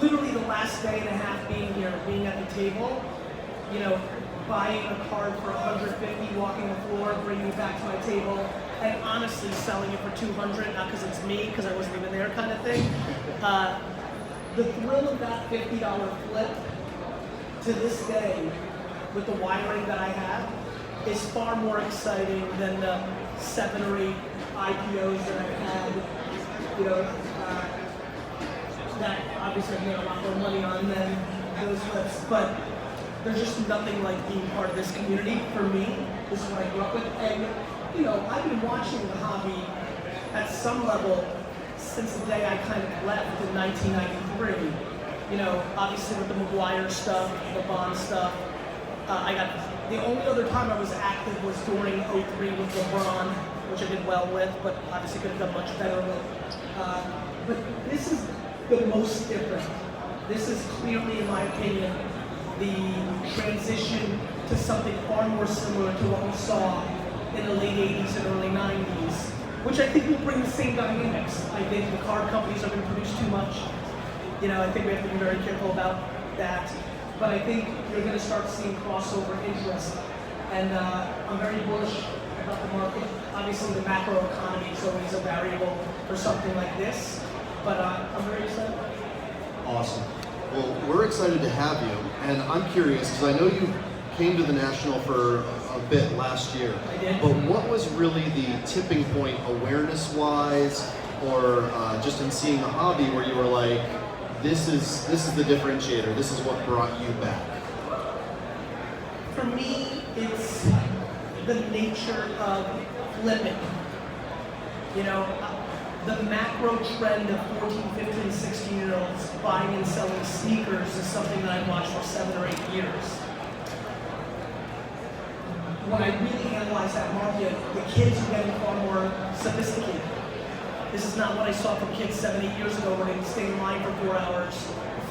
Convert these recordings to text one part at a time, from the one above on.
literally the last day and a half being here, being at the table, you know, buying a card for 150, walking the floor, bringing it back to my table, and honestly selling it for 200, not because it's me, because I wasn't even there kind of thing. The thrill of that $50 flip to this day, with the wiring that I have, is far more exciting than the 7 or 8 IPOs that I've had, you know, that obviously I've made a lot more money on than those flips, but there's just nothing like being part of this community for me. This is what I grew up with, and you know, I've been watching the hobby at some level since the day I kind of left in 1993. You know, obviously with the McGuire stuff, the Bond stuff. The only other time I was active was during '03 with LeBron, which I did well with, but obviously could have done much better with. But this is the most different. This is clearly, in my opinion, the transition to something far more similar to what we saw in the late 80s and early 90s, which I think will bring the same dynamics. I think the card companies are going to produce too much. You know, I think we have to be very careful about that. But I think you're going to start seeing crossover interest. And I'm very bullish about the market. Obviously, the macro economy is always a variable for something like this. But I'm very excited. Awesome. Well, we're excited to have you. And I'm curious, because I know you came to the National for a bit last year. I did. But what was really the tipping point awareness-wise, or just in seeing the hobby where you were like, this is the differentiator, this is what brought you back? For me, it's the nature of flipping. You know, the macro trend of 14, 15, 16-year-olds buying and selling sneakers is something that I've watched for 7 or 8 years. When I really analyze that market, the kids are getting far more sophisticated. This is not what I saw from kids 7, 8 years ago where they would stay in line for 4 hours,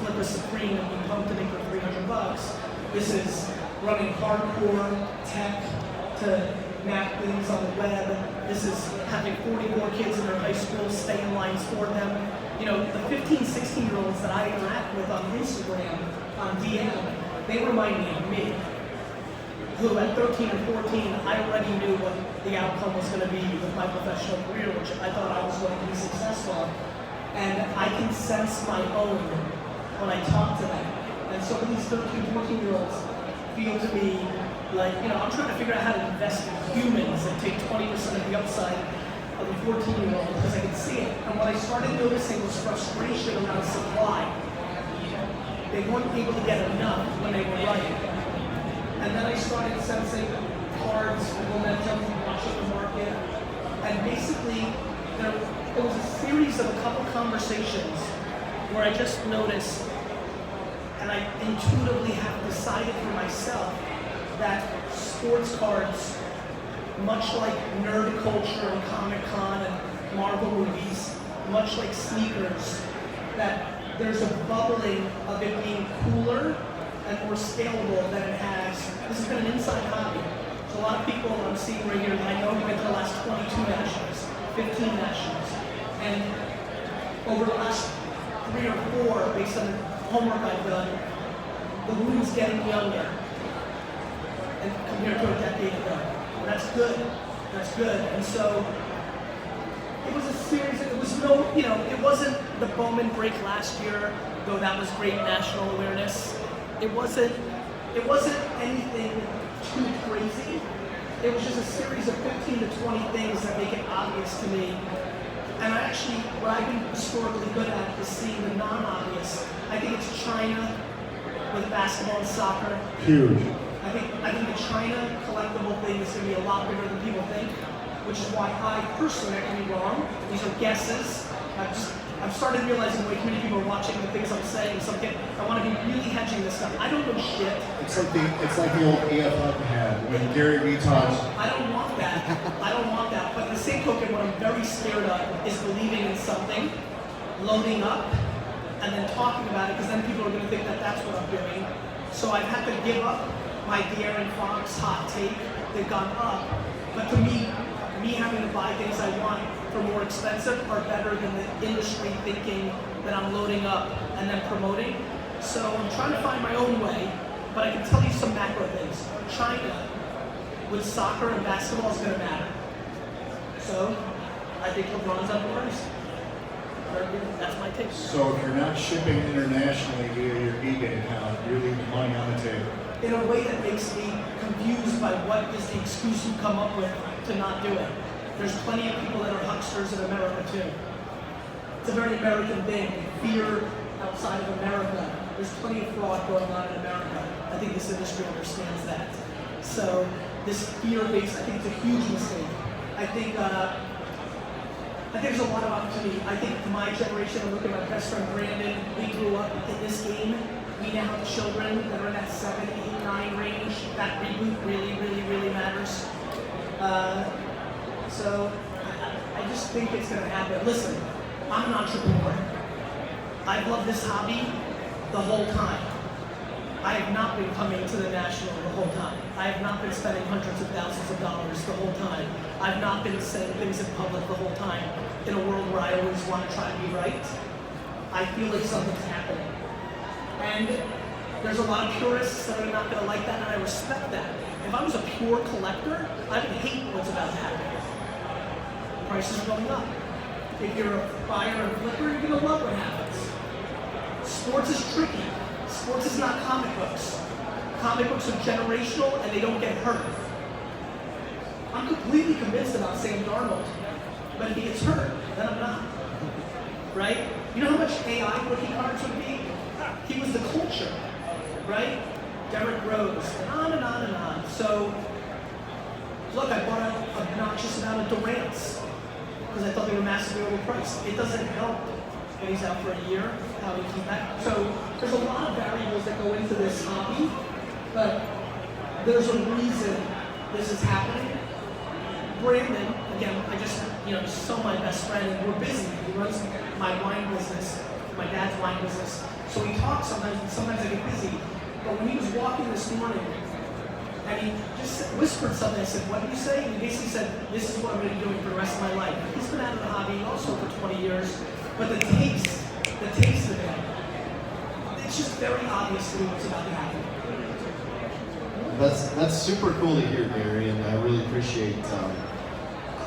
flip a Supreme and be pumped to make for $300. This is running hardcore tech to map things on the web. This is having 44 kids in their high school stay in lines for them. You know, the 15, 16-year-olds that I interact with on Instagram, on DM, they remind me of me, who at 13 or 14, I already knew what the outcome was going to be with my professional career, which I thought I was going to be successful. And I can sense my own when I talk to them. And some of these 13, 14-year-olds feel to me like, you know, I'm trying to figure out how to invest in humans and take 20% of the upside of a 14-year-old because I could see it. And what I started noticing was frustration around supply. They weren't able to get enough when they were right. And then I started sensing cards, momentum, watching the market, and basically there was a series of a couple conversations where I just noticed, and I intuitively have decided for myself that sports cards, much like nerd culture and Comic-Con and Marvel movies, much like sneakers, that there's a bubbling of it being cooler and more scalable than it has. This has been an inside hobby. So a lot of people I'm seeing right here that I know who went to the last 22 nationals, 15 nationals. And over the last 3 or 4, based on the homework I've done, the room's getting younger and compared to a decade ago. And that's good. That's good. And so it was a series, it was no, you know, it wasn't the Bowman break last year, though that was great national awareness. It wasn't anything too crazy. It was just a series of 15 to 20 things that make it obvious to me. And I actually, what I've been historically good at is seeing the non-obvious. I think it's China with basketball and soccer. Huge. I think the China collectible thing is going to be a lot bigger than people think, which is why I personally, I can be wrong. These are guesses. I've started realizing way too many people are watching the things I'm saying, so I want to be really hedging this stuff. I don't know shit. It's like the old AFL had when Gary Vaynerchuk. I don't want that. I don't want that. But in the same token, what I'm very scared of is believing in something, loading up, and then talking about it, because then people are going to think that that's what I'm doing. So I've had to give up my De'Aaron Fox hot take. They've gone up. But to me having to buy things I want for more expensive are better than the industry thinking that I'm loading up and then promoting. So I'm trying to find my own way, but I can tell you some macro things. China, with soccer and basketball, is going to matter. So I think LeBron's underpriced. That's my take. So if you're not shipping internationally via your eBay account, you're leaving money on the table. In a way that makes me confused by what is the excuse you come up with to not do it. There's plenty of people that are hucksters in America too. It's a very American thing. Fear outside of America. There's plenty of fraud going on in America. I think this industry understands that. So this fear-based, I think it's a huge mistake. I think there's a lot of opportunity. I think my generation, I look at my best friend Brandon, we grew up in this game. We now have children that are in that 7, 8, 9 range. That reboot really, really, really matters. So I just think it's going to happen. Listen, I'm an entrepreneur. I've loved this hobby the whole time. I have not been coming to the National the whole time. I have not been spending hundreds of thousands of dollars the whole time. I've not been saying things in public the whole time in a world where I always want to try to be right. I feel like something's happening. And there's a lot of purists that are not going to like that, and I respect that. If I was a pure collector, I would hate what's about to happen. Prices are going up. If you're a buyer and flipper, you're going to love what happens. Sports is tricky. Sports is not comic books. Comic books are generational and they don't get hurt. I'm completely convinced about Sam Darnold, but if he gets hurt, then I'm not. Right? You know how much AI rookie cards would be? He was the culture, right? Derrick Rose, and on and on and on. So, look, I bought an obnoxious amount of Durant's because I thought they were massively overpriced. It doesn't help when he's out for a year, how he comes back. So there's a lot of variables that go into this hobby, but there's a reason this is happening. Brandon, again, he's so my best friend, and we're busy. He runs my wine business, my dad's wine business. So we talk sometimes, and sometimes I get busy. But when he was walking this morning, and he just whispered something, I said, "What did you say?" And he basically said, "This is what I'm going to be doing for the rest of my life." He's been out of the hobby also for 20 years, but the taste of it, it's just very obvious to me what's about to happen. That's super cool to hear, Gary, and I really appreciate,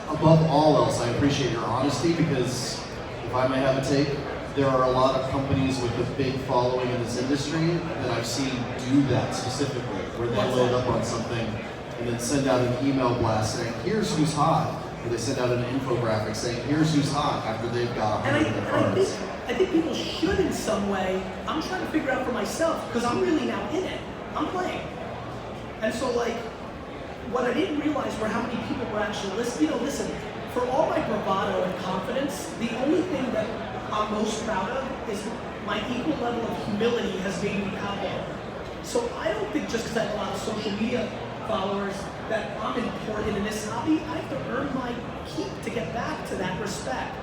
above all else, I appreciate your honesty, because if I may have a take, there are a lot of companies with a big following in this industry that I've seen do that specifically, where they load up on something and then send out an email blast saying, "Here's who's hot," or they send out an infographic saying, "Here's who's hot," after they've got 100 of their cards. I think people should in some way. I'm trying to figure out for myself, because I'm really now in it. I'm playing. And so, what I didn't realize were how many people were actually listening. Listen, for all my bravado and confidence, the only thing that I'm most proud of is my equal level of humility has made me powerful. So I don't think just because I have a lot of social media followers that I'm important in this hobby. I have to earn my keep to get back to that respect.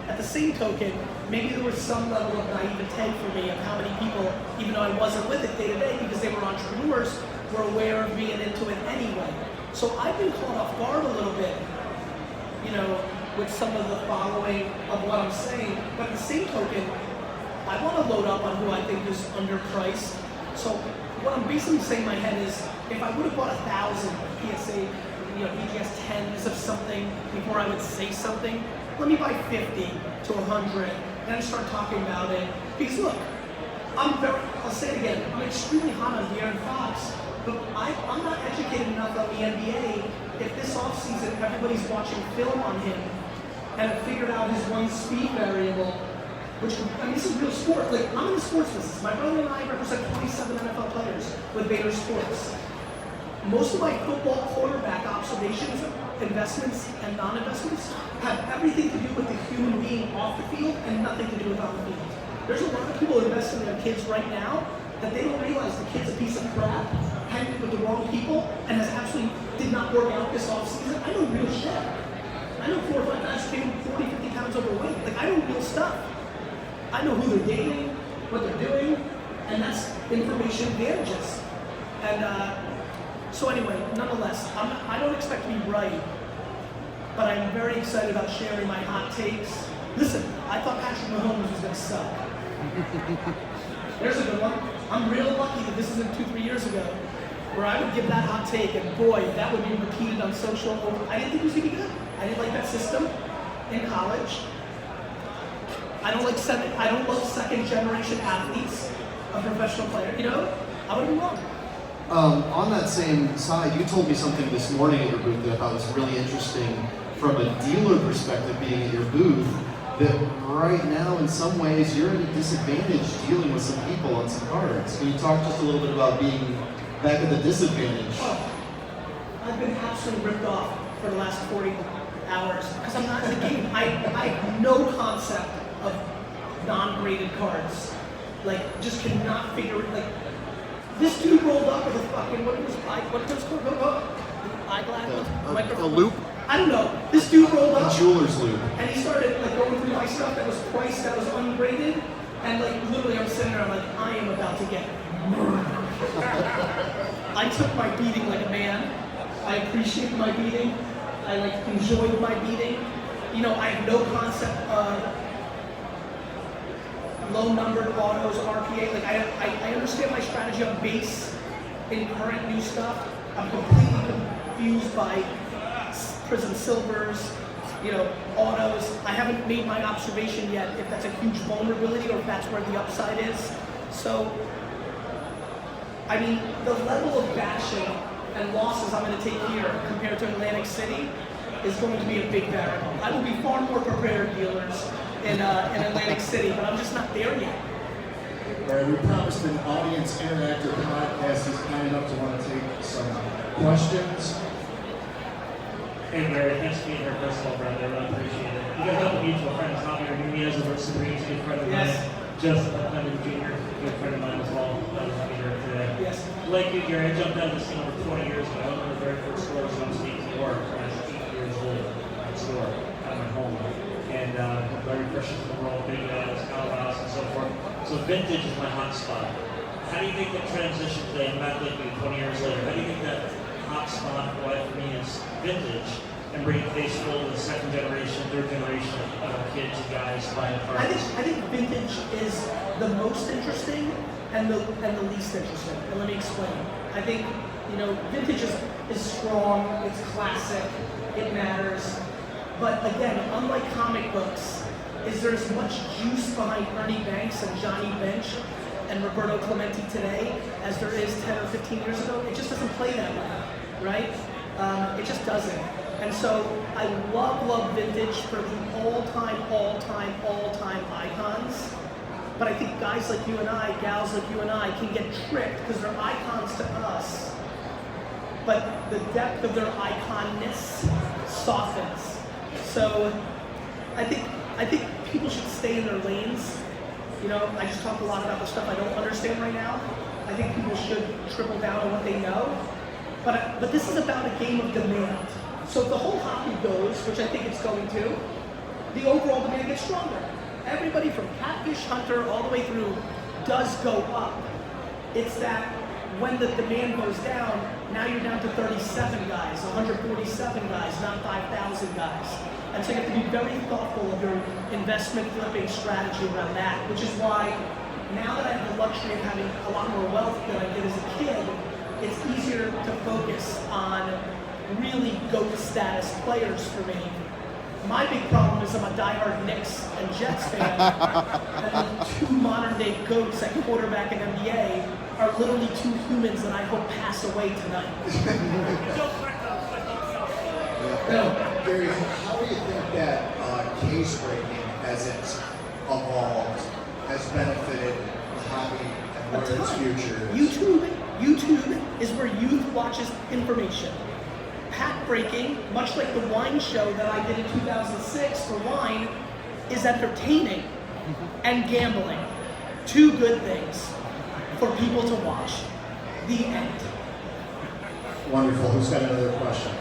At the same token, maybe there was some level of naivete for me of how many people, even though I wasn't with it day to day because they were entrepreneurs, were aware of being into it anyway. So I've been caught off guard a little bit, with some of the following of what I'm saying. But at the same token, I want to load up on who I think is underpriced. So what I'm basically saying in my head is, if I would have bought 1,000 PSA, BGS 10s of something before I would say something, let me buy 50 to 100, and I start talking about it. Because look, I'll say it again, I'm extremely hot on De'Aaron Fox, but I'm not educated enough on the NBA. If this offseason everybody's watching film on him and have figured out his one speed variable, which, this is real sport. I'm in the sports business. My brother and I represent 27 NFL players with Vayner Sports. Most of my football quarterback observations, investments, and non-investments have everything to do with the human being off the field and nothing to do with on the field. There's a lot of people investing in their kids right now that they don't realize the kid's a piece of crap, hanging with the wrong people, and did not work out this offseason. I know real shit. I know 4 or 5 guys came 40, 50 pounds overweight. I know real stuff. I know who they're dating, what they're doing, and that's information advantages. And so anyway, nonetheless, I don't expect to be right, but but I'm very excited about sharing my hot takes. Listen, I thought Patrick Mahomes was going to suck. There's a good one. I'm real lucky that this isn't 2-3 years ago, where I would give that hot take, and boy, that would be repeated on social. I didn't think it was going to be good. I didn't like that system in college. I don't love second generation athletes, a professional player. You know, I would be wrong. On that same side, you told me something this morning at your booth that I thought was really interesting from a dealer perspective, being at your booth, that right now, in some ways, you're at a disadvantage dealing with some people on some cards. Can you talk just a little bit about being back at the disadvantage? Oh, I've been absolutely ripped off for the last 40 hours because I'm not in the game. I have no concept of non-graded cards. Like, just cannot figure it. Like, this dude rolled up with a fucking, what was called? Eyeglass? A loop? I don't know. This dude rolled up. A jeweler's loop. And he started like going through my stuff that was priced, that was ungraded. And like literally I'm sitting there, I'm like, I am about to get murdered. I took my beating like a man. I appreciated my beating. I like enjoyed my beating. You know, I have no concept of low numbered autos, RPA. Like I understand my strategy on base in current new stuff. I'm completely confused by Prism Silvers, you know, autos. I haven't made my observation yet if that's a huge vulnerability or if that's where the upside is. So, I mean, the level of bashing and losses I'm going to take here compared to Atlantic City is going to be a big variable. I will be far more prepared, dealers, in Atlantic City, but I'm just not there yet. All right, we promised an audience interactive podcast. He's kind enough to want to take some questions. Hey Gary, thanks for being here first of all, brother. I appreciate it. You guys have a mutual friend, Javier Nunez over at Supreme's, good friend of mine. Yes. Just Clement Jr., good friend of mine as well. That was here today. Yes. Like you, Gary, I jumped out of this thing over 20 years ago. I went to the very first store in upstate New York when I was 8 years old. Next door, out of my home. And very precious in the world, big Colorado and so forth. So vintage is my hot spot. How do you think that transition today, I'm not thinking 20 years later, how do you think that hot spot for me is vintage and bringing baseball to the second generation, third generation of kids and guys buying cars? I think vintage is the most interesting and the least interesting. And let me explain. I think, you know, vintage is strong, it's classic, it matters. But again, unlike comic books, is there as much juice behind Ernie Banks and Johnny Bench and Roberto Clemente today as there is 10 or 15 years ago? It just doesn't play that way, right? It just doesn't. And so I love vintage for the all-time icons. But I think guys like you and I, gals like you and I, can get tricked because they're icons to us. But the depth of their iconness softens. So I think people should stay in their lanes. You know, I just talked a lot about the stuff I don't understand right now. I think people should triple down on what they know. But this is about a game of demand. So if the whole hobby goes, which I think it's going to, the overall demand gets stronger. Everybody from Catfish Hunter all the way through does go up. It's that when the demand goes down, now you're down to 37 guys, 147 guys, not 5,000 guys. And so you have to be very thoughtful of your investment flipping strategy around that, which is why now that I have the luxury of having a lot more wealth than I did as a kid, it's easier to focus on really GOAT status players for me. My big problem is I'm a diehard Knicks and Jets fan, and the two modern day GOATs at quarterback and NBA are literally two humans that I hope pass away tonight. Gary, how do you think that case breaking, as it's evolved, has benefited the hobby and where its future is? YouTube is where youth watches information. Pack breaking, much like the wine show that I did in 2006 for wine, is entertaining and gambling. Two good things for people to watch. The end. Wonderful. Who's got another question?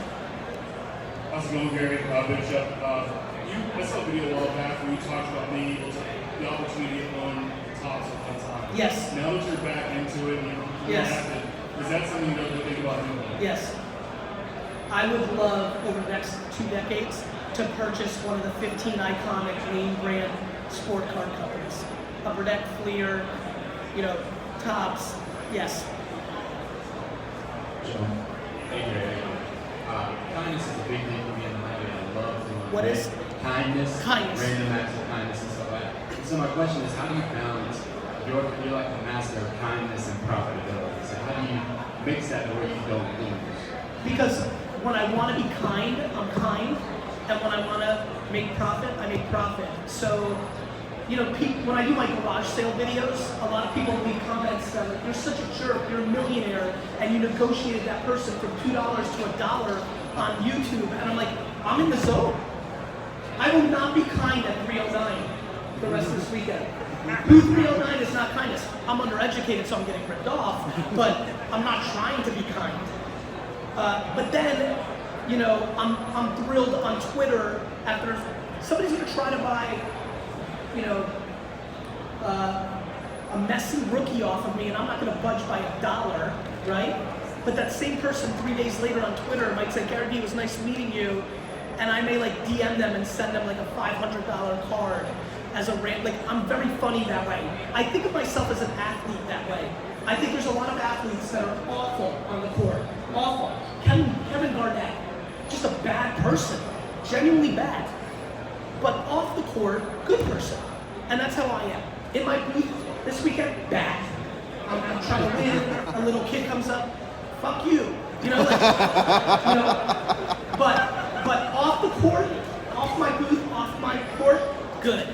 How's it going, Gary? Big Chuck. I saw a video a while back where you talked about being able to, the opportunity of going tops at the time. Yes. Now that you're back into it and you're Yes. active, is that something you don't think about doing? Yes. I would love over the next 2 decades to purchase one of the 15 iconic name brand sport card companies. Upper Deck, Fleer, Topps, yes. Hey Gary. Kindness is a big thing for me in life, and I love doing What is? Kindness. Kindness. Random acts of kindness and stuff like that. So my question is, how do you balance, you're like a master of kindness and profitability. So how do you mix that where you don't lose? Because when I want to be kind, I'm kind. And when I want to make profit, I make profit. So, when I do my garage sale videos, a lot of people leave comments that like, you're such a jerk, you're a millionaire, and you negotiated that person from $2 to $1 on YouTube. And I'm like, I'm in the zone. I will not be kind at 309 the rest of this weekend. Booth 309 is not kindness. I'm undereducated, so I'm getting ripped off, but I'm not trying to be kind. But then, I'm thrilled on Twitter after somebody's gonna try to buy, a messy rookie off of me, and I'm not gonna budge by $1, right? But that same person 3 days later on Twitter might say, Gary V, it was nice meeting you, and I may DM them and send them a $500 card as a rant. I'm very funny that way. I think of myself as an athlete that way. I think there's a lot of athletes that are awful on the court, awful. Kevin Garnett, just a bad person, genuinely bad. But off the court, good person. And that's how I am. In my booth this weekend, bad. I'm trying to win, a little kid comes up, fuck you. But off the court, off my booth, off my court, good.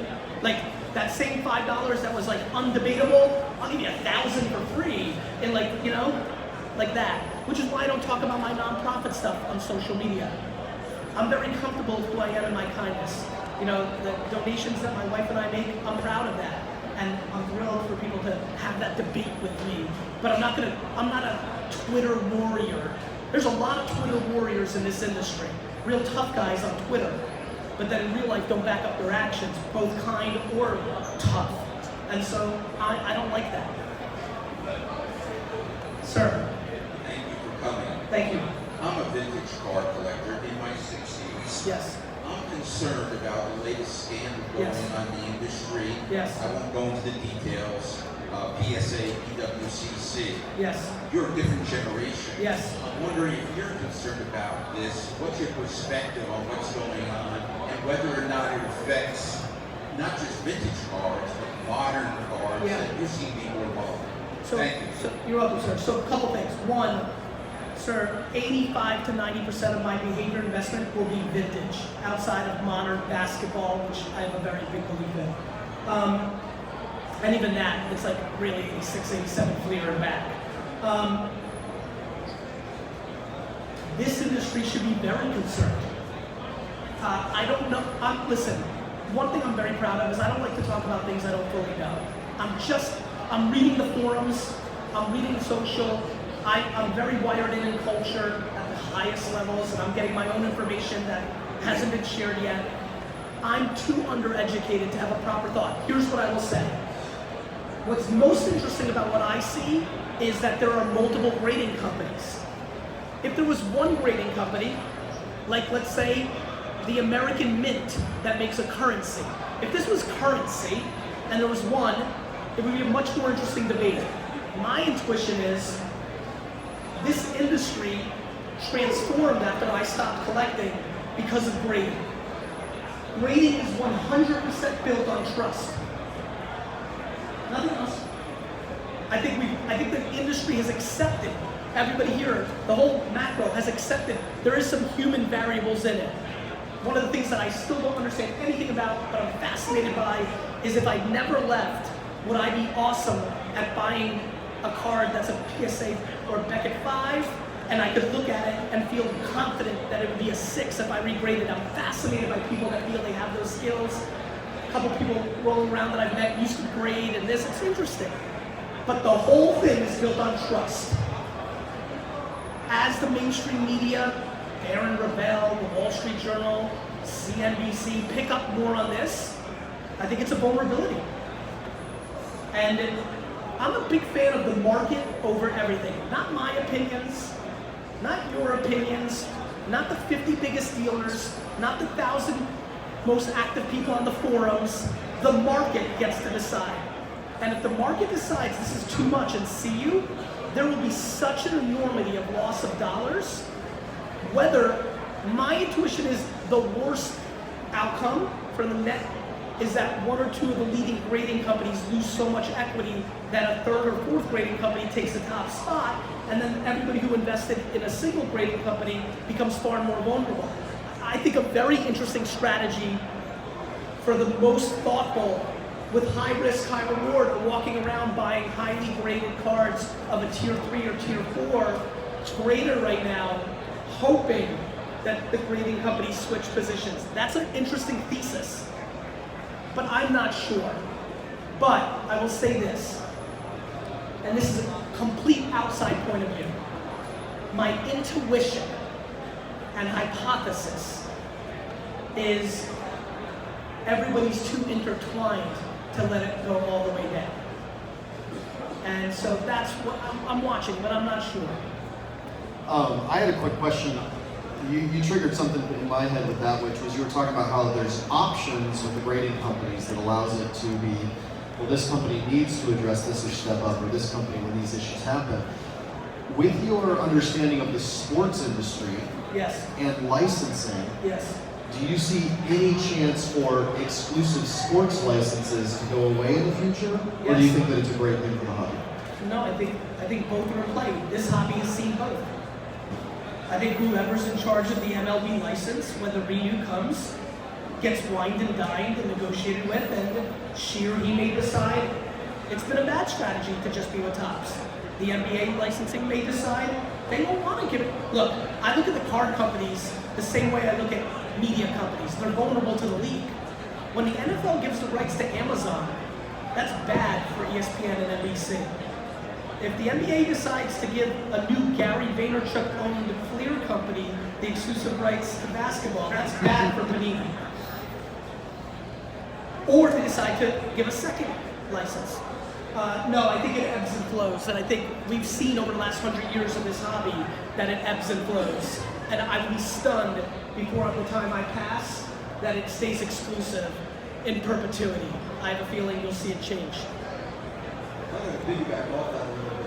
That same $5 that was undebatable, I'll give you 1,000 for free. And like that. Which is why I don't talk about my nonprofit stuff on social media. I'm very comfortable with who I am in my kindness. The donations that my wife and I make, I'm proud of that. And I'm thrilled for people to have that debate with me. But I'm not a Twitter warrior. There's a lot of Twitter warriors in this industry. Real tough guys on Twitter. But then in real life don't back up their actions, both kind or tough. And so I don't like that. Sir. Thank you for coming. Thank you. I'm a vintage car collector in my 60s. Yes. I'm concerned about the latest scandal going on in the industry. Yes. I won't go into the details. PSA, PWCC. Yes. You're a different generation. Yes. I'm wondering if you're concerned about this. What's your perspective on what's going on and whether or not it affects not just vintage cars, but modern cars that you seem to be more involved in? Thank you. So you're welcome, sir. So a couple things. One, sir, 85 to 90% of my behavior investment will be vintage, outside of modern basketball, which I have a very big belief in. And even that, it's really 86, 87 Fleer and back. This industry should be very concerned. I don't know, listen, one thing I'm very proud of is I don't like to talk about things I don't fully know. I'm reading the forums, I'm reading social, I'm very wired in culture at the highest levels, and I'm getting my own information that hasn't been shared yet. I'm too undereducated to have a proper thought. Here's what I will say. What's most interesting about what I see is that there are multiple grading companies. If there was one grading company, let's say the American Mint that makes a currency. If this was currency and there was one, it would be a much more interesting debate. My intuition is this industry transformed after I stopped collecting because of grading. Grading is 100% built on trust. Nothing else. I think the industry has accepted, everybody here, the whole macro has accepted there is some human variables in it. One of the things that I still don't understand anything about, but I'm fascinated by, is if I never left, would I be awesome at buying a card that's a PSA or Beckett 5, and I could look at it and feel confident that it would be a 6 if I regraded. I'm fascinated by people that feel they have those skills. A couple people rolling around that I've met used to grade and this, it's interesting. But the whole thing is built on trust. As the mainstream media, Aaron Ravel, the Wall Street Journal, CNBC, pick up more on this, I think it's a vulnerability. And I'm a big fan of the market over everything. Not my opinions, not your opinions, Not the 50 biggest dealers, not the 1,000 most active people on the forums. The market gets to decide. And if the market decides this is too much and see you, there will be such an enormity of loss of dollars. Whether my intuition is the worst outcome for the net is that one or two of the leading grading companies lose so much equity that a third or fourth grading company takes the top spot, and then everybody who invested in a single grading company becomes far more vulnerable. I think a very interesting strategy for the most thoughtful with high risk, high reward are walking around buying highly graded cards of a tier 3 or tier 4 grader right now, hoping that the grading companies switch positions. That's an interesting thesis. But I'm not sure. But I will say this, and this is a complete outside point of view. My intuition and hypothesis is everybody's too intertwined to let it go all the way down. And so that's what I'm watching, but I'm not sure. I had a quick question. You triggered something in my head with that, which was you were talking about how there's options with the grading companies that allows it to be, well, this company needs to address this or step up, or this company when these issues happen. With your understanding of the sports industry Yes. and licensing, Yes. do you see any chance for exclusive sports licenses to go away in the future? Or do you Yes. think that it's a great thing for the hobby? No, I think both are in play. This hobby has seen both. I think whoever's in charge of the MLB license, when the renew comes, gets wined and dined and negotiated with, and she or he may decide it's been a bad strategy to just be with Topps. The NBA licensing may decide they don't want to give it. Look, I look at the card companies the same way I look at media companies. They're vulnerable to the league. When the NFL gives the rights to Amazon, that's bad for ESPN and NBC. If the NBA decides to give a new Gary Vaynerchuk-owned Fleer company the exclusive rights to basketball, that's bad for Panini. Or they decide to give a second license. No, I think it ebbs and flows, and I think we've seen over the last 100 years of this hobby that it ebbs and flows. And I would be stunned before the time I pass that it stays exclusive in perpetuity. I have a feeling you'll see it change. I'm going to piggyback off that a little bit.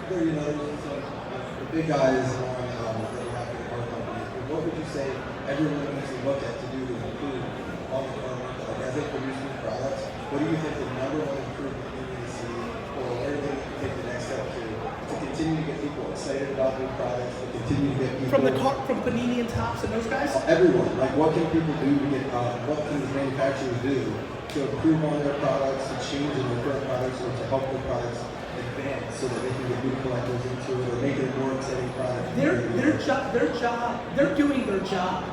There, you know, there's some the big guys on that are happy with car companies. But what would you say everyone needs to look at to do to improve on the car market? Like as they produce new products, what do you think the number one improvement you need to see, or where do they need to take the next step to continue to get people excited about new products, to continue to get people From Panini and Topps and those guys? everyone, like what can people do to get, what can these manufacturers do to improve on their products, to change in their current products, or to help their products advance so that they can get new collectors into it or make it a more exciting product? They're doing their job.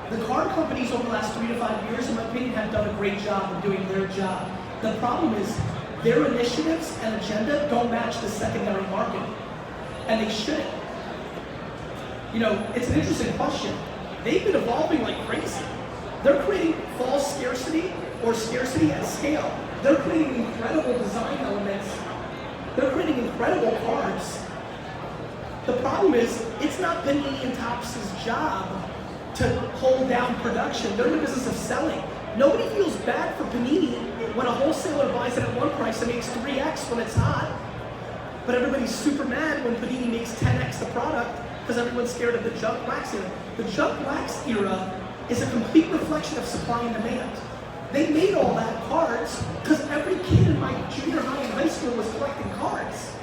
The card companies over the last 3 to 5 years, in my opinion, have done a great job of doing their job. The problem is their initiatives and agenda don't match the secondary market, and they shouldn't. You know, it's an interesting question. They've been evolving like crazy. They're creating false scarcity or scarcity at scale. They're creating incredible design elements. They're creating incredible cards. The problem is, it's not Panini and Topps' job to hold down production. They're in the business of selling. Nobody feels bad for Panini when a wholesaler buys it at one price and makes 3x when it's hot. But everybody's super mad when Panini makes 10x the product because everyone's scared of the junk wax era. The junk wax era is a complete reflection of supply and demand. They made all that cards because every kid in my junior high and high school was collecting cards.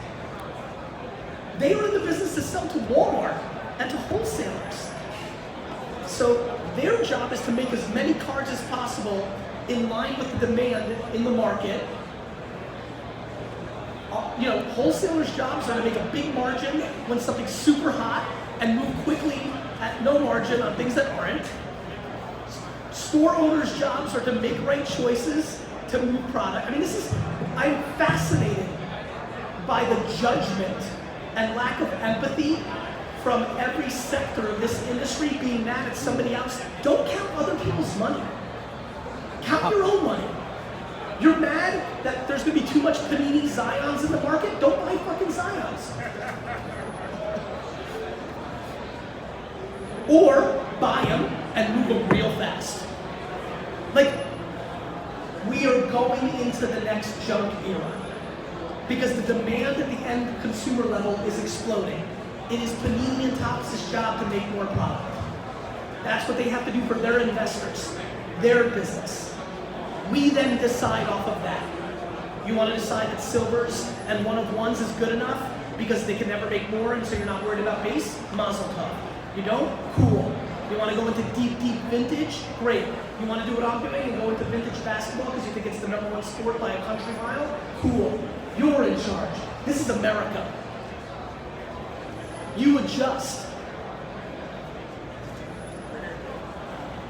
They were in the business to sell to Walmart and to wholesalers. So their job is to make as many cards as possible in line with the demand in the market. You know, wholesalers' jobs are to make a big margin when something's super hot and move quickly at no margin on things that aren't. Store owners' jobs are to make right choices to move product. I mean, I'm fascinated by the judgment and lack of empathy from every sector of this industry being mad at somebody else. Don't count other people's money. Count your own money. You're mad that there's gonna be too much Panini Zions in the market? Don't buy fucking Zions. or buy them and move them real fast. Like, we are going into the next junk era because the demand at the end consumer level is exploding. It is Panini and Topps' job to make more product. That's what they have to do for their investors, their business. We then decide off of that. You want to decide that silvers and one-of-ones is good enough because they can never make more and so you're not worried about base? Mazel tov. You don't? Cool. You want to go into deep vintage? Great. You want to do what I'm doing and go into vintage basketball because you think it's the #1 sport by a country mile? Cool. You're in charge. This is America. You adjust.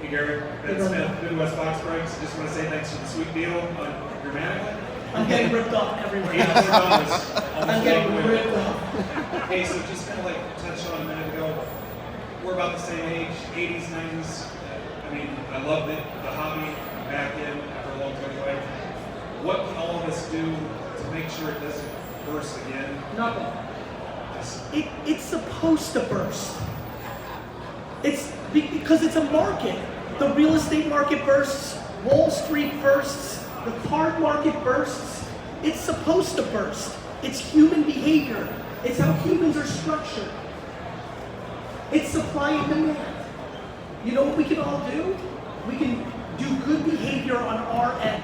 Hey Gary, Ben Smith, Midwest Box Breaks. Just want to say thanks for the sweet deal on your mannequin. I'm getting ripped off everywhere. $84. I'm getting ripped off. Hey, so just kind of like touched on a minute ago, we're about the same age, 80s, 90s. I mean, I love the hobby. I'm back in after a long time away. What can all of us do to make sure it doesn't burst again? Nothing. It's supposed to burst. It's because it's a market. The real estate market bursts, Wall Street bursts, the card market bursts. It's supposed to burst. It's human behavior. It's how humans are structured. It's supply and demand. You know what we can all do? We can do good behavior on our end.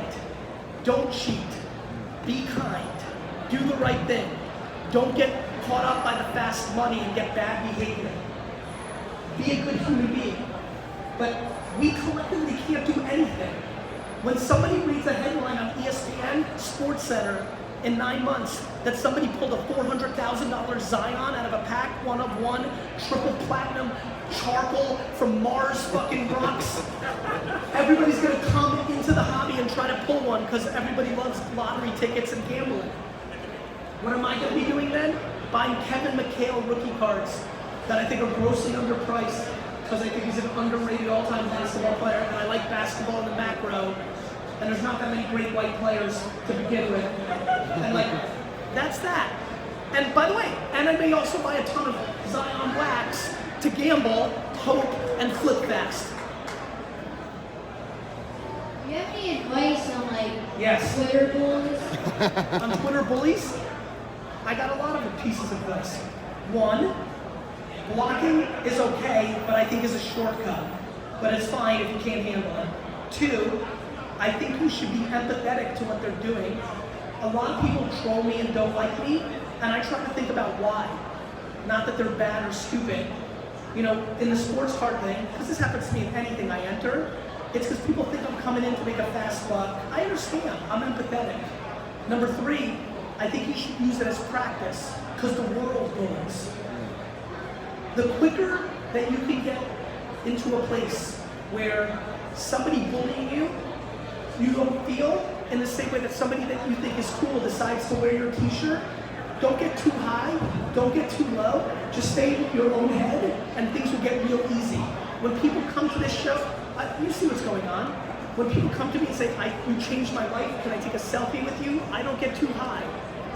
Don't cheat. Be kind. Do the right thing. Don't get caught up by the fast money and get bad behavior. Be a good human being. But we collectively can't do anything. When somebody reads a headline on ESPN, SportsCenter, in 9 months, that somebody pulled a $400,000 Zion out of a pack, one-of-one, triple platinum, charcoal from Mars fucking rocks, everybody's gonna come into the hobby and try to pull one because everybody loves lottery tickets and gambling. What am I gonna be doing then? Buying Kevin McHale rookie cards that I think are grossly underpriced because I think he's an underrated all-time basketball player and I like basketball in the macro and there's not that many great white players to begin with. And like, that's that. And by the way, and I may also buy a ton of Zion Blacks to gamble, hope, and flip fast. Do you have any advice on like Yes. Twitter bullies? On Twitter bullies, I got a lot of pieces of advice. One, blocking is okay, but I think is a shortcut. But it's fine if you can't handle it. Two, I think you should be empathetic to what they're doing. A lot of people troll me and don't like me, and I try to think about why. Not that they're bad or stupid. You know, in the sports card thing, because this happens to me in anything I enter, it's because people think I'm coming in to make a fast buck. I understand, I'm empathetic. Number three, I think you should use it as practice, because the world bullies. The quicker that you can get into a place where somebody bullying you, you don't feel in the same way that somebody that you think is cool decides to wear your t-shirt, don't get too high, don't get too low, just stay in your own head and things will get real easy. When people come to this show, you see what's going on. When people come to me and say, you changed my life, can I take a selfie with you? I don't get too high.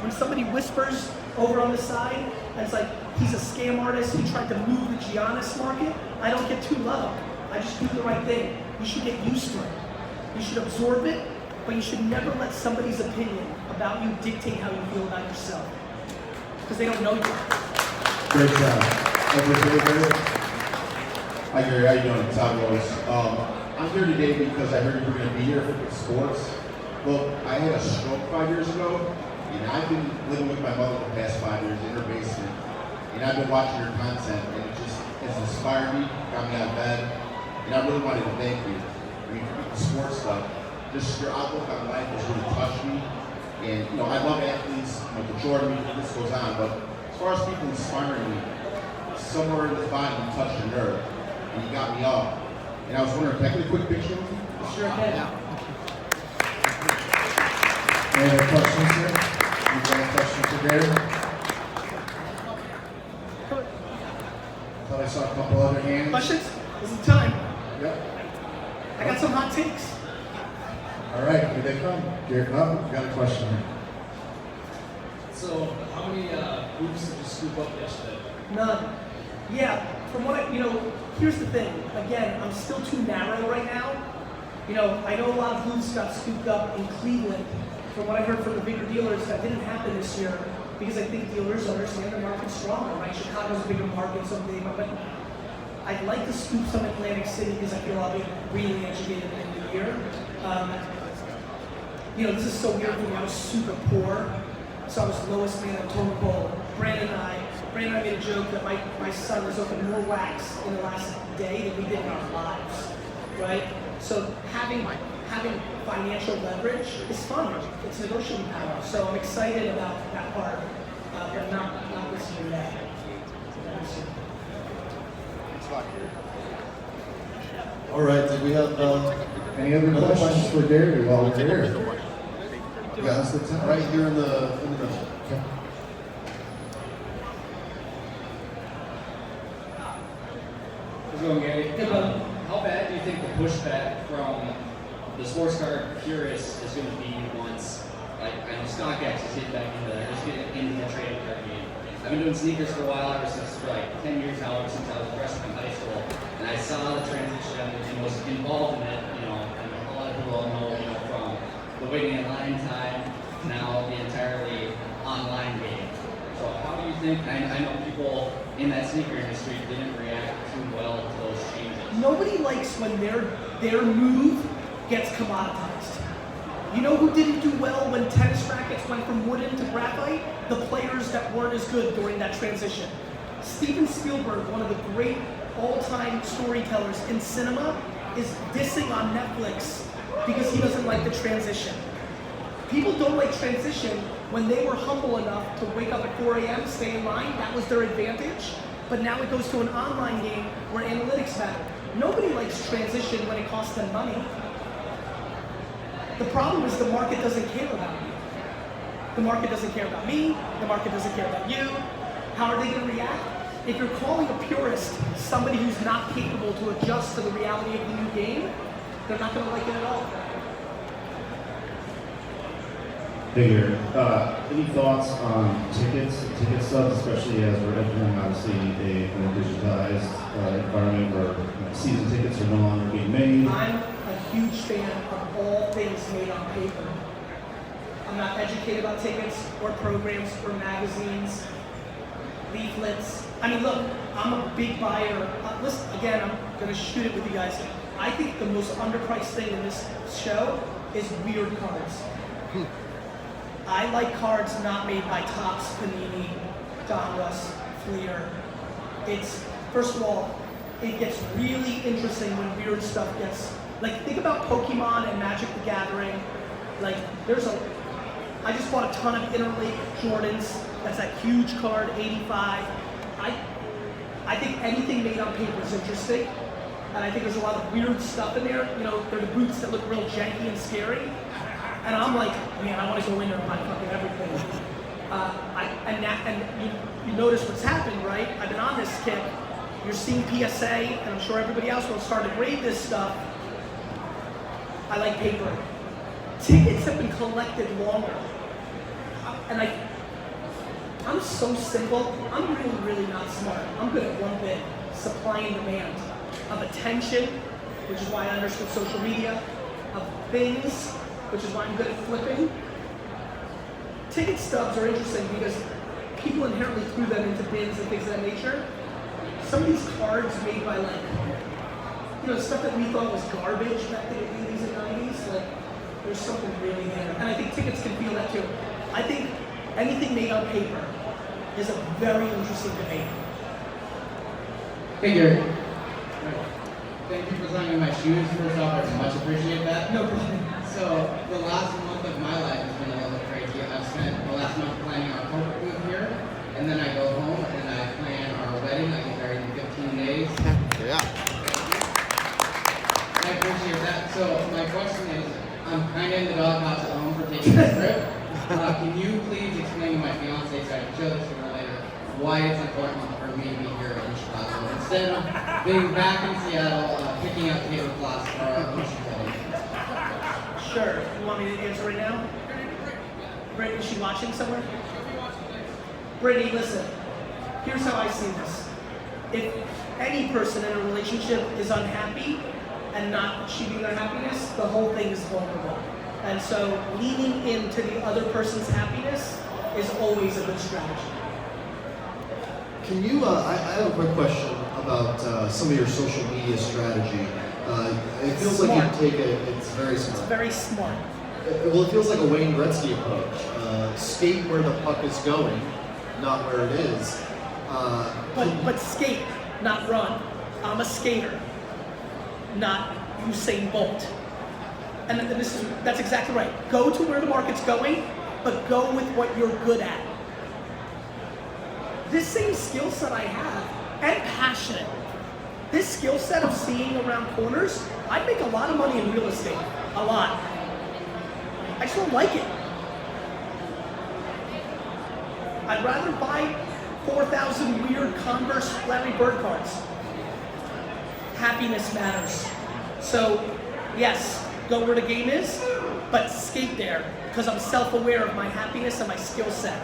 When somebody whispers over on the side and it's like, he's a scam artist, he tried to move the Giannis market, I don't get too low. I just do the right thing. You should get used to it. You should absorb it, but you should never let somebody's opinion about you dictate how you feel about yourself. Because they don't know you. Great job. Hi Gary, how you doing? Todd Rose. I'm here today because I heard you were going to be here for sports. Look, I had a stroke 5 years ago, and I've been living with my mother for the past 5 years in her basement. And I've been watching her content, and it's inspired me, got me out of bed, and I really wanted to thank you. I mean, for the sports stuff, just your outlook on life has really touched me. And you know, I love athletes, you know, the Jordan, this goes on, but as far as people inspiring me, somewhere in this body you touched a nerve, and you got me up. And I was wondering, can I get a quick picture of you? Sure can. Any other questions here? You got any questions for Gary? Thought I saw a couple other hands. Questions? This is the time. Yep. I got some hot takes. All right, here they come. Gary, we got a question here. So, how many hoops did you scoop up yesterday? None. Yeah, from what here's the thing. Again, I'm still too narrow right now. I know a lot of booths got scooped up in Cleveland. From what I heard from the bigger dealers, that didn't happen this year because I think dealers understand the market's stronger, right? Chicago's a bigger market someday, but I'd like to scoop some Atlantic City because I feel I'll be really educated at the end of the year. This is so weird for me. I was super poor, so I was lowest man at totem pole. Brandon and I made a joke that my son has opened more wax in the last day than we did in our lives, right? So having financial leverage is fun. It's negotiating power. So I'm excited about that part, but not this year yet. All right, did we have Any other questions for Gary while we're here? Now's the time. right here in the middle? Okay. How's it going, Gary? How bad do you think the pushback from the sports car purists is going to be once, I know StockX is getting back into there, just getting into the trading card game. I've been doing sneakers for a while, ever since for like 10 years now, ever since I was a freshman in high school, and I saw the transition and was involved in it, and a lot of people don't know, from the waiting in line time to now the entirely online game. So how do you think, I know people in that sneaker industry didn't react too well to those changes. Nobody likes when their move gets commoditized. You know who didn't do well when tennis rackets went from wooden to graphite? The players that weren't as good during that transition. Steven Spielberg, one of the great all-time storytellers in cinema, is dissing on Netflix because he doesn't like the transition. People don't like transition when they were humble enough to wake up at 4 a.m., stay in line, that was their advantage. But now it goes to an online game where analytics matter. Nobody likes transition when it costs them money. The problem is the market doesn't care about you. The market doesn't care about me. The market doesn't care about you. How are they going to react? If you're calling a purist somebody who's not capable to adjust to the reality of the new game, they're not going to like it at all. Hey Gary, any thoughts on ticket stubs, especially as we're entering obviously a more digitized environment where season tickets are no longer being made? I'm a huge fan of all things made on paper. I'm not educated about tickets or programs or magazines, leaflets. I mean, look, I'm a big buyer. Listen, again, I'm going to shoot it with you guys. I think the most underpriced thing in this show is weird cards. I like cards not made by Topps, Panini, Donruss, Fleer. It's, first of all, it gets really interesting when weird stuff gets, like, think about Pokemon and Magic the Gathering. Like, I just bought a ton of Interlake Jordans. That's that huge card, 85. I think anything made on paper is interesting. And I think there's a lot of weird stuff in there. They're the boots that look real janky and scary. And I'm like, man, I want to go in there and buy fucking everything. You notice what's happened, right? I've been on this kick. You're seeing PSA, and I'm sure everybody else will start to grade this stuff. I like paper. Tickets have been collected longer. And I'm so simple. I'm really, really not smart. I'm good at one thing, supply and demand. Of attention, which is why I understood social media. Of things, which is why I'm good at flipping. Ticket stubs are interesting because people inherently threw them into bins and things of that nature. Some of these cards made by stuff that we thought was garbage back in the 80s and 90s, like there's something really there. And I think tickets can feel that too. I think anything made on paper is a very interesting debate. Hey Gary. Thank you for signing my shoes. First off, I much appreciate that. No problem. So the last month of my life has been a little crazy. I've spent the last month planning our corporate move here, and then I go home and I plan our wedding. I get married in 15 days. Yeah. I appreciate that. So my question is, I'm kind of in the doghouse at home for taking this trip. Can you please explain to my fiance, so I can show this to her later, why it's important for me to be here in Chicago instead of being back in Seattle, picking up tablecloths for our kitchen wedding? Sure. You want me to answer right now? Brittany, is she watching somewhere? Brittany, listen. Here's how I see this. any person in a relationship is unhappy and not achieving their happiness, the whole thing is vulnerable. And so leaning into the other person's happiness is always a good strategy. Can you, I have a quick question about some of your social media strategy. It feels Smart. like you take it's very smart. It's very smart. Well, it feels like a Wayne Gretzky approach. Skate where the puck is going, not where it is. But skate, not run. I'm a skater, not Usain Bolt. And that's exactly right. Go to where the market's going, but go with what you're good at. This same skill set I have, and passionate. This skill set of seeing around corners, I'd make a lot of money in real estate. A lot. I just don't like it. I'd rather buy 4,000 weird Converse Larry Bird cards. Happiness matters. So, yes, go where the game is, but skate there, because I'm self-aware of my happiness and my skill set.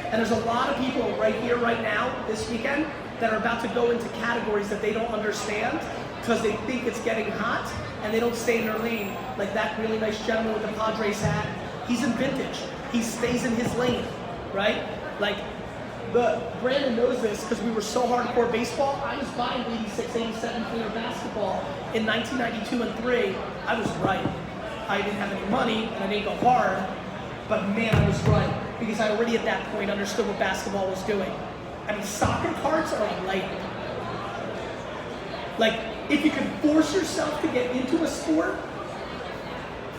And there's a lot of people right here, right now, this weekend, that are about to go into categories that they don't understand because they think it's getting hot and they don't stay in their lane. Like that really nice gentleman with the Padres hat, he's in vintage. He stays in his lane, right? Like, Brandon knows this because we were so hardcore baseball. I was buying 86, 87 player basketball in 1992 and 3. I was right. I didn't have any money and I didn't go hard, but man, I was right because I already at that point understood what basketball was doing. I mean, soccer cards are a layup. Like, if you can force yourself to get into a sport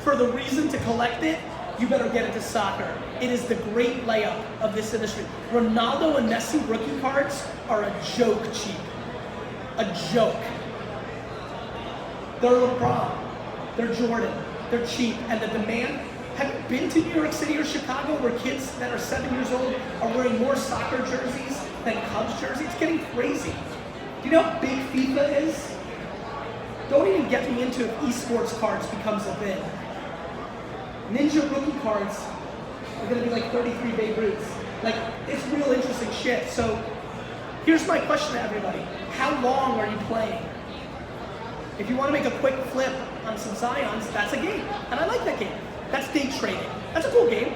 for the reason to collect it, you better get into soccer. It is the great layup of this industry. Ronaldo and Messi rookie cards are a joke cheap. A joke. They're LeBron. They're Jordan. They're cheap. And the demand. Have you been to New York City or Chicago where kids that are 7 years old are wearing more soccer jerseys than Cubs jerseys? It's getting crazy. Do you know how big FIFA is? Don't even get me into if esports cards becomes a thing. Ninja rookie cards are gonna be like 33 Babe Ruths. Like, it's real interesting shit. So, here's my question to everybody. How long are you playing? If you wanna make a quick flip on some Zions, that's a game. And I like that game. That's day trading. That's a cool game.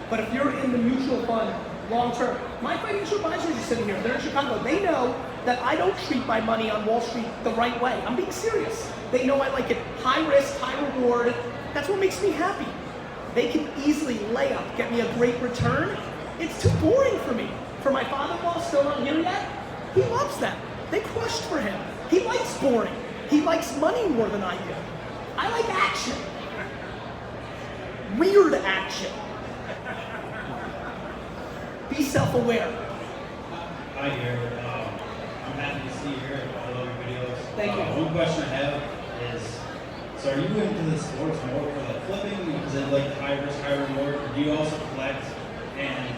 But if you're in the mutual fund long term, my financial advisors are sitting here, they're in Chicago. They know that I don't treat my money on Wall Street the right way. I'm being serious. They know I like it high risk, high reward. That's what makes me happy. They can easily lay up, get me a great return. It's too boring for me. For my father-in-law, still not here yet, he loves that. They crushed for him. He likes boring. He likes money more than I do. I like action. Weird action. Be self-aware. Hi, Gary. I'm happy to see you here. I love your videos. Thank you. One question I have is, so are you into the sports more for the flipping because of like high risk, high reward, or do you also collect? And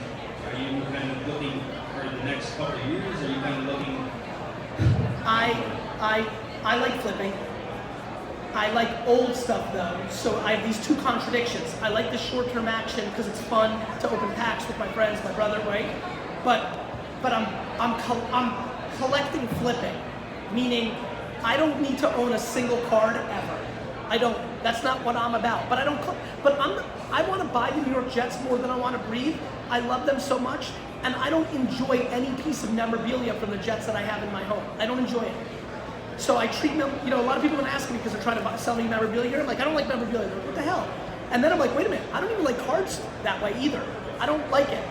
are you kind of looking for the next couple of years? Or are you kind of looking? I like flipping. I like old stuff though, so I have these two contradictions. I like the short-term action because it's fun to open packs with my friends, my brother, right? But I'm collecting flipping, meaning I don't need to own a single card ever. I don't. That's not what I'm about. But I want to buy the New York Jets more than I want to breathe. I love them so much, and I don't enjoy any piece of memorabilia from the Jets that I have in my home. I don't enjoy it. So I treat them, a lot of people want to ask me because they're trying to sell me memorabilia. I'm like, I don't like memorabilia. They're like, what the hell? And then I'm like, wait a minute, I don't even like cards that way either. I don't like it.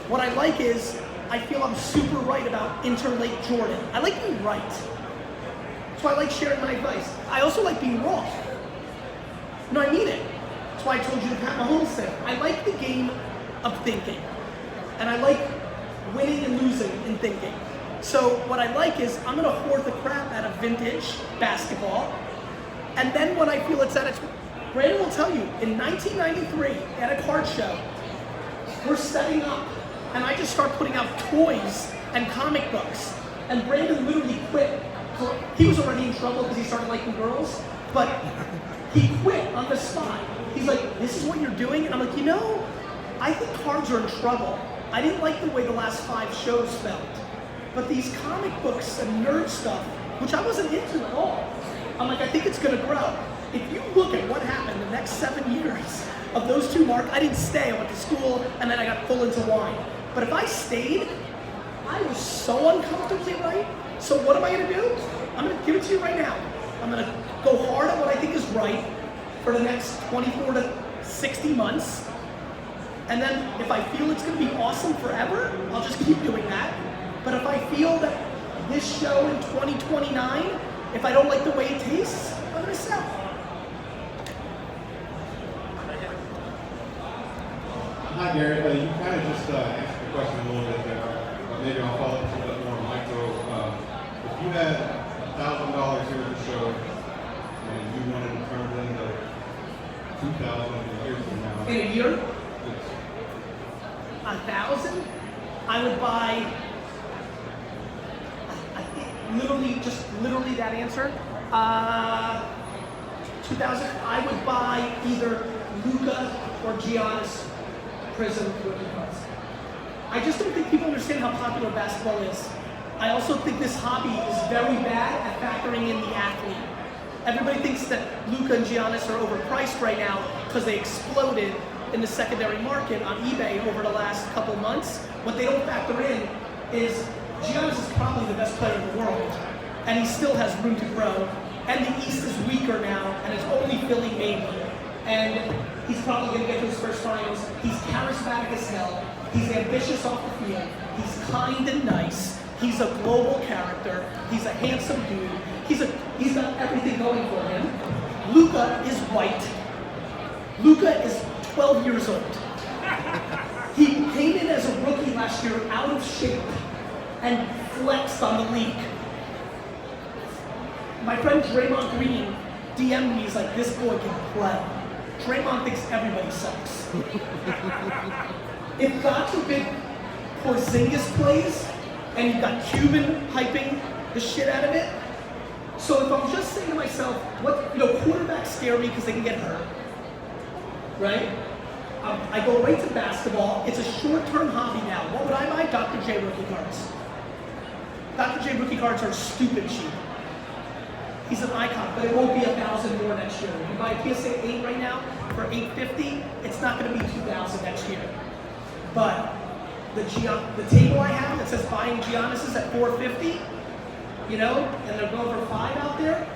What I like is, I feel I'm super right about Interlake Jordan. I like being right. That's why I like sharing my advice. I also like being wrong. No, I mean it. That's why I told you the Pat Mahomes thing. I like the game of thinking. And I like winning and losing in thinking. So what I like is I'm gonna hoard the crap out of vintage basketball, and then when I feel it's at its, Brandon will tell you, in 1993 at a card show, we're setting up, and I just start putting out toys and comic books, and Brandon literally quit. He was already in trouble because he started liking girls, but he quit on the spot. He's like, this is what you're doing? And I'm like, I think cards are in trouble. I didn't like the way the last 5 shows felt. But these comic books and nerd stuff, which I wasn't into at all, I'm like, I think it's gonna grow. If you look at what happened the next 7 years of those two marks, I didn't stay, I went to school, and then I got full into wine. But if I stayed, I was so uncomfortably right. So what am I gonna do? I'm gonna give it to you right now. I'm gonna go hard at what I think is right for the next 24 to 60 months. And then if I feel it's gonna be awesome forever, I'll just keep doing that. But if I feel that this show in 2029, if I don't like the way it tastes, I'm gonna sell. Hi Gary, you kind of just answered the question a little bit there. Maybe I'll follow up a little bit more micro. If you had $1,000 here at the show and you wanted to turn it into 2,000 a year from now. In a year? Yes. 1,000? I would buy, literally that answer. 2,000, I would buy either Luka or Giannis Prism rookie cards. I just don't think people understand how popular basketball is. I also think this hobby is very bad at factoring in the athlete. Everybody thinks that Luka and Giannis are overpriced right now because they exploded in the secondary market on eBay over the last couple months. What they don't factor in is Giannis is probably the best player in the world, and he still has room to grow. And the East is weaker now, and it's only Philly maybe. And he's probably going to get to his first finals. He's charismatic as hell. He's ambitious off the field. He's kind and nice. He's a global character. He's a handsome dude. He's got everything going for him. Luka is white. Luka is 12 years old. He came in as a rookie last year out of shape and flexed on the league. My friend Draymond Green DM'd me, he's like, this boy can play. Draymond thinks everybody sucks. If God forbid Porzingis plays, and you've got Cuban hyping the shit out of it, so if I'm just saying to myself, quarterbacks scare me because they can get hurt, right? I go right to basketball. It's a short-term hobby now. What would I buy? Dr. J rookie cards. Dr. J rookie cards are stupid cheap. He's an icon, but it won't be 1,000 more next year. If you buy a PSA 8 right now for $850, it's not going to be 2,000 next year. But the table I have that says buying Giannis is at $450, and they're going for $5 out there,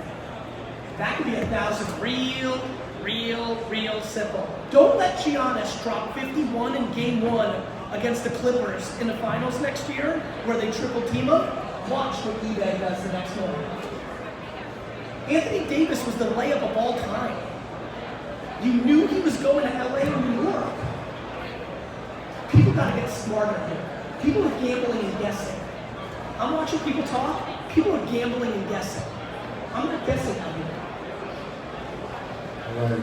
that could be 1,000 real simple. Don't let Giannis drop 51 in game 1 against the Clippers in the finals next year, where they triple team him. Watch what eBay does the next morning. Anthony Davis was the layup of all time. You knew he was going to LA or New York. People gotta get smarter here. People are gambling and guessing. I'm watching people talk, people are gambling and guessing. I'm not guessing out here. Right.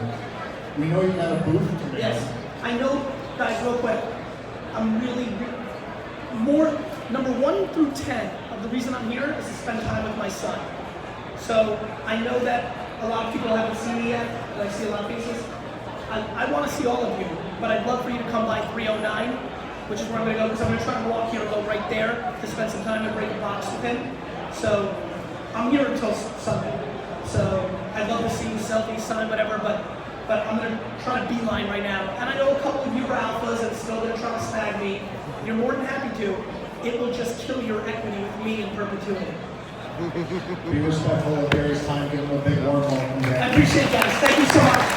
We know you got a booth today. Yes, I know, guys, real quick. I'm really more, number 1 through 10 of the reason I'm here is to spend time with my son. So I know that a lot of people haven't seen me yet, but I see a lot of faces. I want to see all of you, but I'd love for you to come by 309, which is where I'm going to go, because I'm going to try to walk here and go right there to spend some time and break a box with him. So I'm here until Sunday. So I'd love to see you, selfies, sign, whatever, but I'm going to try to beeline right now. And I know a couple of you are alphas and still going to try to snag me. You're more than happy to. It will just kill your equity with me in perpetuity. Be respectful of Gary's time. Give him a big warm welcome. I appreciate it, guys. Thank you so much.